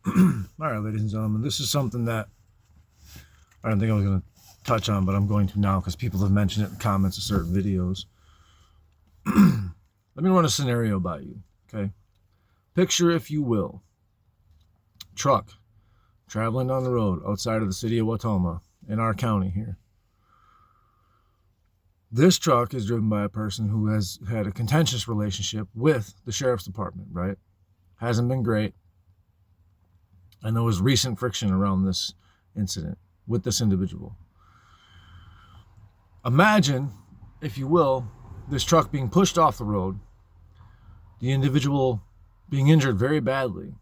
All right, ladies and gentlemen, this is something that I don't think I was going to touch on, but I'm going to now because people have mentioned it in comments of certain videos. Let me run a scenario by you, okay? Picture, if you will, truck traveling down the road outside of the city of Watoma in our county here. This truck is driven by a person who has had a contentious relationship with the sheriff's department, right? Hasn't been great. And there was recent friction around this incident with this individual. Imagine, if you will, this truck being pushed off the road, the individual being injured very badly,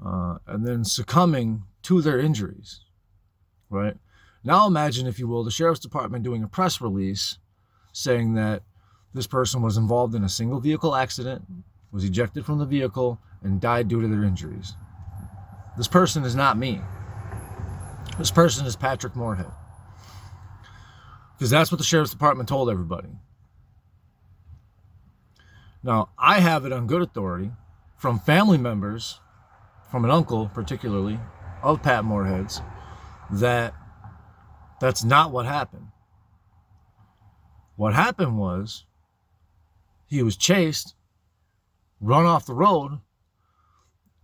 and then succumbing to their injuries, right? Now imagine, if you will, the sheriff's department doing a press release saying that this person was involved in a single vehicle accident, was ejected from the vehicle, and died due to their injuries. This person is not me. This person is Patrick Moorhead. Because that's what the sheriff's department told everybody. Now, I have it on good authority from family members, from an uncle particularly, of Pat Moorhead's, that that's not what happened. What happened was he was chased, run off the road,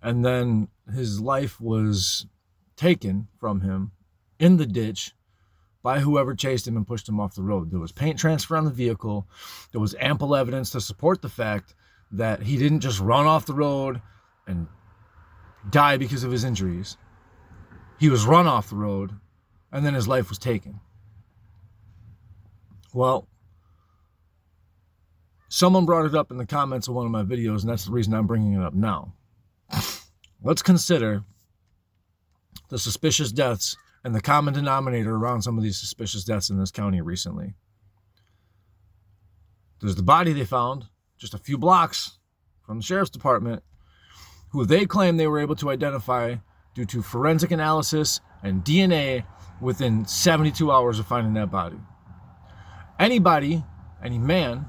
and then his life was taken from him in the ditch by whoever chased him and pushed him off the road. There was paint transfer on the vehicle. There was ample evidence to support the fact that he didn't just run off the road and die because of his injuries. He was run off the road, and then his life was taken. Well, someone brought it up in the comments of one of my videos, and that's the reason I'm bringing it up now. Let's consider the suspicious deaths and the common denominator around some of these suspicious deaths in this county recently. There's the body they found just a few blocks from the sheriff's department, who they claim they were able to identify due to forensic analysis and DNA within 72 hours of finding that body. Anybody, any man,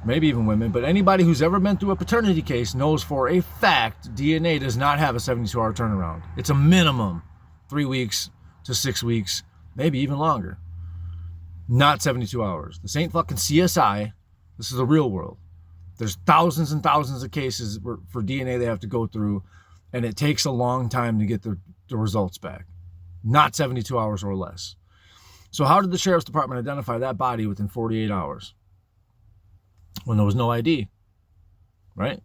maybe even women, but anybody who's ever been through a paternity case knows for a fact DNA does not have a 72-hour turnaround. It's a minimum 3 weeks to 6 weeks, maybe even longer. Not 72 hours. This ain't fucking CSI. This is the real world. There's thousands and thousands of cases for DNA they have to go through, and it takes a long time to get the results back. Not 72 hours or less. So how did the sheriff's department identify that body within 48 hours? When there was no ID, right?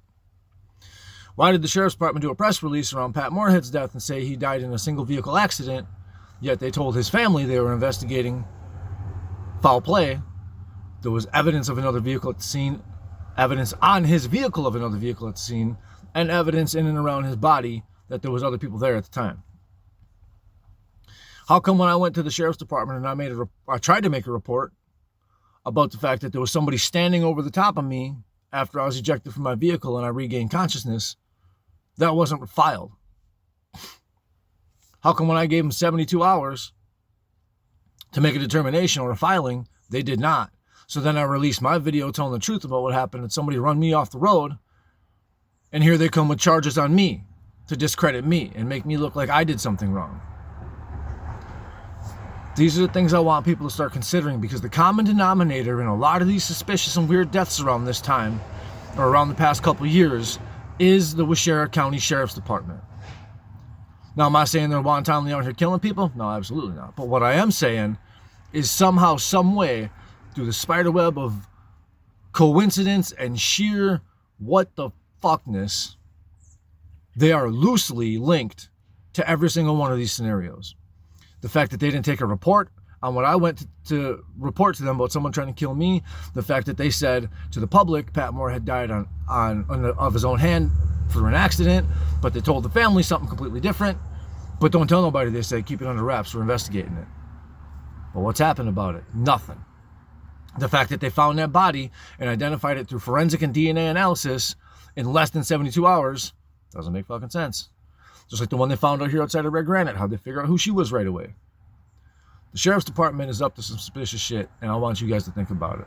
Why did the sheriff's department do a press release around Pat Moorhead's death and say he died in a single vehicle accident, yet they told his family they were investigating foul play? There was evidence of another vehicle at the scene, evidence on his vehicle of another vehicle at the scene, and evidence in and around his body that there was other people there at the time. How come when I went to the sheriff's department and I tried to make a report about the fact that there was somebody standing over the top of me after I was ejected from my vehicle and I regained consciousness, that wasn't filed? How come when I gave them 72 hours to make a determination or a filing, they did not? So then I released my video telling the truth about what happened, and somebody run me off the road, and here they come with charges on me to discredit me and make me look like I did something wrong. These are the things I want people to start considering, because the common denominator in a lot of these suspicious and weird deaths around this time, or around the past couple of years, is the Waushara County Sheriff's Department. Now, am I saying they're wantonly out here killing people? No, absolutely not. But what I am saying is somehow, some way, through the spider web of coincidence and sheer what the fuckness, they are loosely linked to every single one of these scenarios. The fact that they didn't take a report on what I went to report to them about someone trying to kill me. The fact that they said to the public Pat Moorhead died of his own hand through an accident, but they told the family something completely different. But don't tell nobody, they say, keep it under wraps, we're investigating it. But what's happened about it? Nothing. The fact that they found that body and identified it through forensic and DNA analysis in less than 72 hours doesn't make fucking sense. Just like the one they found out here outside of Red Granite. How'd they figure out who she was right away? The sheriff's department is up to some suspicious shit, and I want you guys to think about it.